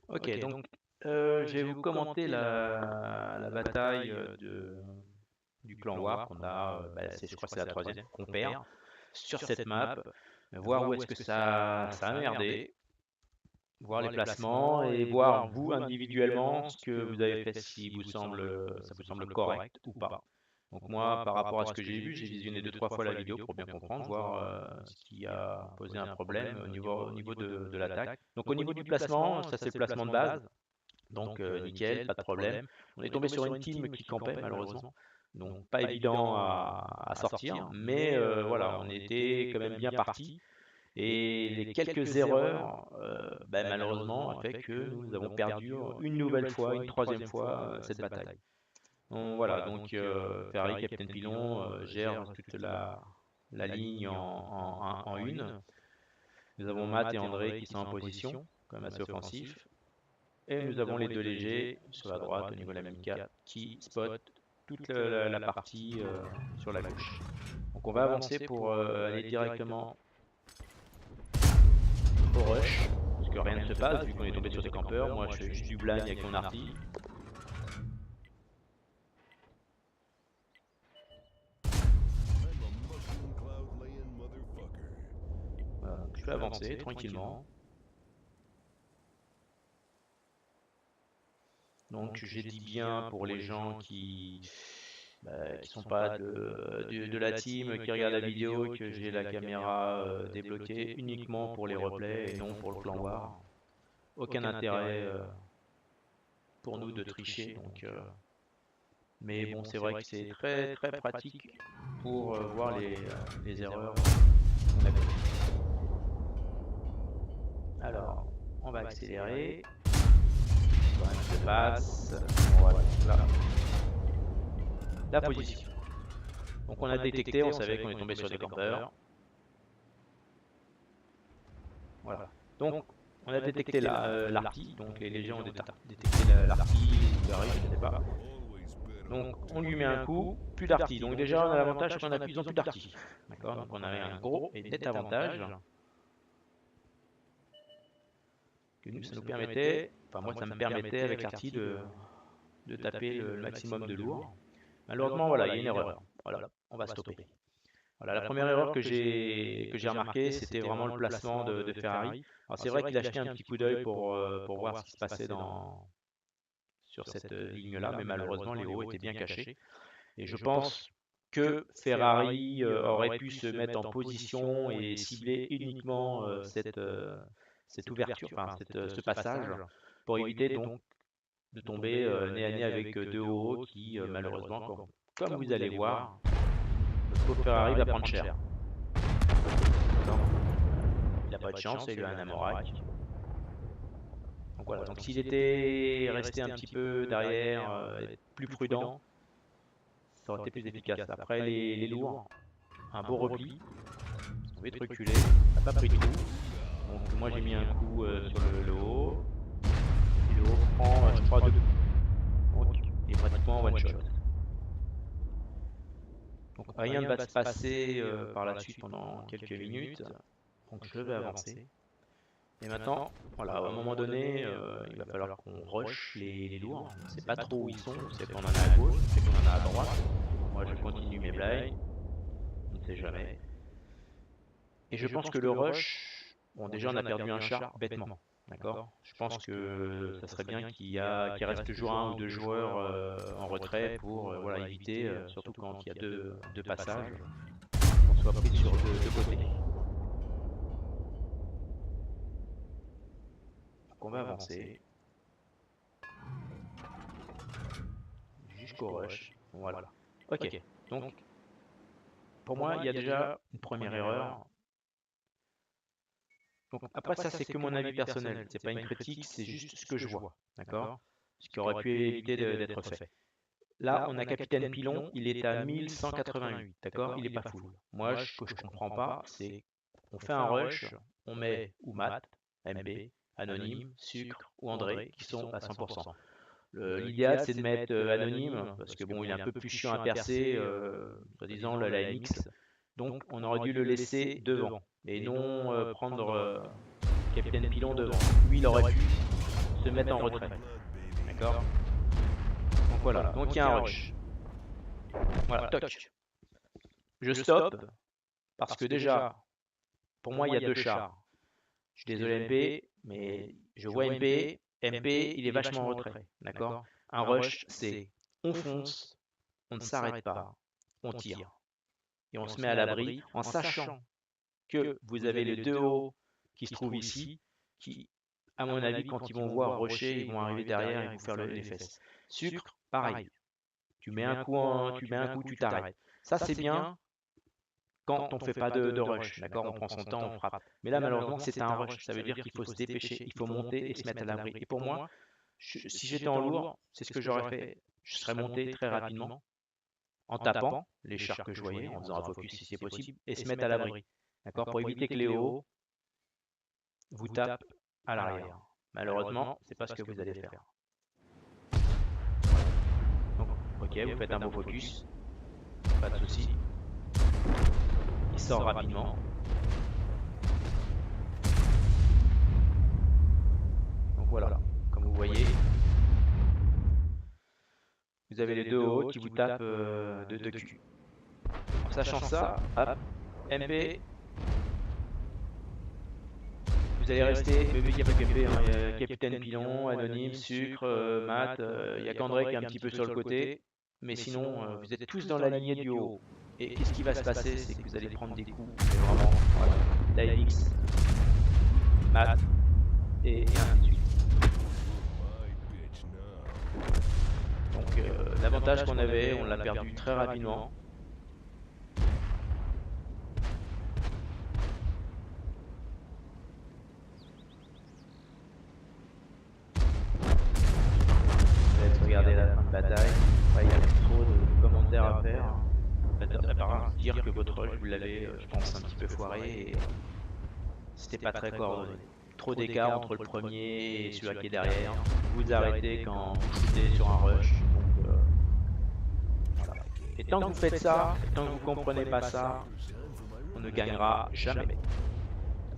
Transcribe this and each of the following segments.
Ok, donc je vais vous commenter la bataille du clan War qu'on a, je crois que c'est la troisième, qu'on perd sur cette map, voir où est-ce que ça a merdé, voir les placements et voir vous individuellement ce que vous avez fait, si vous ça vous semble correct ou pas. Donc moi, par rapport à ce que j'ai vu, j'ai visionné deux trois fois la vidéo pour bien comprendre, voir ce qui a posé un problème au niveau de l'attaque. Donc au niveau du placement, ça c'est le placement de base. Donc nickel, pas de problème. On est tombé sur une team qui campait malheureusement. Donc pas évident à sortir. Mais voilà, on était quand même bien parti. Et les quelques erreurs, malheureusement, a fait que nous avons perdu une nouvelle fois, une troisième fois, cette bataille. Donc voilà, donc Ferrari, Captain Pilon gère toute la ligne en une. Nous avons Matt et André qui sont en position, quand même assez offensifs. Et nous avons les deux légers sur la droite au niveau de la mini-cap qui spot toute la partie sur la gauche. Donc on va avancer pour aller directement au rush, parce que rien ne se passe vu qu'on est tombé sur des campeurs. Moi je fais juste du blind avec mon arty. Voilà, donc je peux avancer tranquillement. Donc j'ai dit bien pour les gens qui sont pas de la team, qui regardent la vidéo, que j'ai la caméra débloquée uniquement pour les replays et non pour le clan War. Aucun intérêt pour nous de tricher. Donc, mais bon, c'est vrai que c'est très très pratique pour voir les erreurs qu'on a commises. Alors, on va accélérer. Quand même, je passe. Voilà, là. La position. Donc on a détecté, on savait qu'on est tombé sur des campeurs. Voilà. Donc on a détecté l'arty, donc les légions ont détecté l'arty ou l'arry, je ne sais pas. Donc on lui met un coup, plus d'arty. Donc déjà on a l'avantage, c'est qu'on appuie, ils n'ont plus d'arty. D'accord. Donc on avait un gros et net avantage. Que nous, ça nous permettait, enfin moi ça me permettait avec l'arty de taper le maximum de lourd. Malheureusement voilà, il y a une erreur. Voilà, on va stopper. Voilà, la première erreur que j'ai remarqué, c'était vraiment le placement de Ferrari. Alors c'est vrai qu'il a jeté un petit coup d'œil pour voir ce qui se passait sur cette ligne-là, mais malheureusement les hauts étaient bien cachés. Et je pense que Ferrari aurait pu se mettre en position et cibler uniquement cette ouverture, enfin ce passage, pour éviter donc de tomber nez à nez avec deux hauts qui malheureusement, comme vous allez voir, le pauvre Ferrari va prendre cher. Il n'a pas de chance et il a un Amorak. Donc voilà, donc s'il était resté un petit peu derrière, plus prudent, ça aurait été plus efficace. Après les lourds, un beau repli, on va vite reculer, on n'a pas pris de coup. Donc moi j'ai mis un coup sur le haut. Et le haut prend, je crois, deux coups. Donc il est pratiquement en one shot. Donc rien ne va se passer par la suite pendant quelques minutes. Donc je vais avancer. Et maintenant, voilà, à un moment donné, il va falloir qu'on rush les lourds. On ne sait pas trop où ils sont, on sait qu'on en a à gauche, on sait qu'on en a à droite. Moi je continue mes blagues, on ne sait jamais. Et je pense que le rush, bon déjà on a perdu un char bêtement, d'accord. Je pense que ça serait bien qu'il reste toujours un ou deux joueurs en retrait pour voilà, éviter, surtout quand il y a deux passages, qu'on soit pris sur deux côtés. Donc on va avancer jusqu'au rush. Voilà. Ok. Donc pour moi, il y a déjà une première erreur. Donc après ça, c'est que mon avis personnel. C'est pas une critique, c'est juste ce que je vois. D'accord. Ce qui aurait pu éviter d'être fait. Là, on a Capitaine Pilon, il est à 1188, d'accord. Il n'est pas full. Moi, ce que je comprends pas, c'est on fait un rush, on met ou Matt, MB, Anonyme, Sucre ou André qui sont à 100%. L'idéal c'est de mettre Anonyme parce que bon il est un peu plus chiant à percer, soi-disant la MX. Donc on aurait dû le laisser devant et non prendre Capitaine Pilon devant. Lui il aurait pu se mettent en retrait. D'accord? Donc voilà, donc il y a un rush. Voilà, toc. Je stoppe parce que déjà, pour moi, il y a deux chars. Je suis désolé MP, mais je vois MP. MP, il est vachement en retrait. D'accord? Un rush, c'est on fonce, on ne s'arrête pas, on tire. Et on se met à l'abri en sachant que vous avez les deux hauts qui se trouvent ici, qui, à mon avis, quand ils vont voir rusher, ils vont arriver derrière et vous faire les fesses. Sucre, pareil. Tu mets un coup, tu t'arrêtes. Ça, c'est bien quand on ne fait pas de rush. D'accord? On prend son temps, on frappe. Mais là, malheureusement, c'est un rush. Ça veut dire qu'il faut se dépêcher, il faut monter et se mettre à l'abri. Et pour moi, si j'étais en lourd, c'est ce que j'aurais fait. Je serais monté très rapidement en tapant les chars que je voyais, en faisant un focus si c'est possible, et se mettre à l'abri. D'accord? Pour éviter que les hauts vous tapent à l'arrière. Malheureusement, c'est pas ce que vous allez faire. Donc, ok, vous faites un beau focus, pas de souci. Il sort rapidement. Donc voilà, comme vous voyez, vous avez les deux hauts qui vous tapent de cul. En sachant ça, hop, MP, vous allez rester, mais il n'y a pas que MP, hein, il y a Capitaine Pilon, Anonyme, Sucre, Matt, il y a qu'André qui est un petit peu sur le côté, mais sinon, vous êtes tous dans la lignée du haut. Et qu'est-ce qui va se passer? C'est que vous allez prendre des coups, mais vraiment, voilà, d'AX, Matt, et ainsi de suite. Donc l'avantage qu'on avait, on l'a perdu très rapidement. Regarder la fin de bataille. Ouais, il y a plus trop de commentaires à faire. À part dire que votre rush, vous l'avez, je pense, un petit peu foiré et c'était pas très coordonné. Trop d'écart entre le premier et celui qui est derrière. Vous arrêtez quand vous shootez sur un rush. Donc, voilà. Et tant que vous faites ça, et tant que vous comprenez pas ça, on ne gagnera jamais.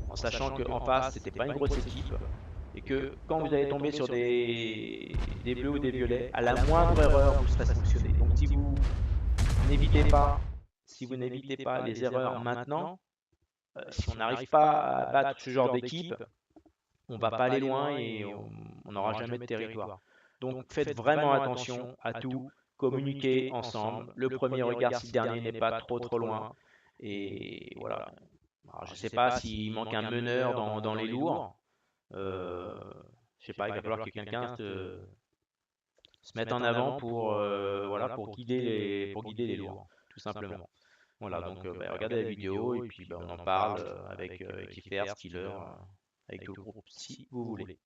En sachant qu'en face, c'était pas une grosse équipe. Et que quand vous allez tomber sur des bleus ou des violets, à la moindre erreur, vous serez sanctionné. Donc si vous n'évitez pas, les erreurs maintenant, si on n'arrive pas à battre ce genre d'équipe, on va pas aller loin et on n'aura jamais de territoire. Donc faites vraiment attention à tout, communiquez ensemble. Le premier regard si le dernier n'est pas trop loin. Et voilà. Alors, je ne sais pas s'il manque un meneur dans les lourds. Je sais pas, il va falloir que quelqu'un se mette en avant voilà, pour guider les lourds, tout simplement. Voilà, donc regardez la vidéo et puis on en parle avec Kiefer, Skiller, avec tout le groupe, si vous voulez.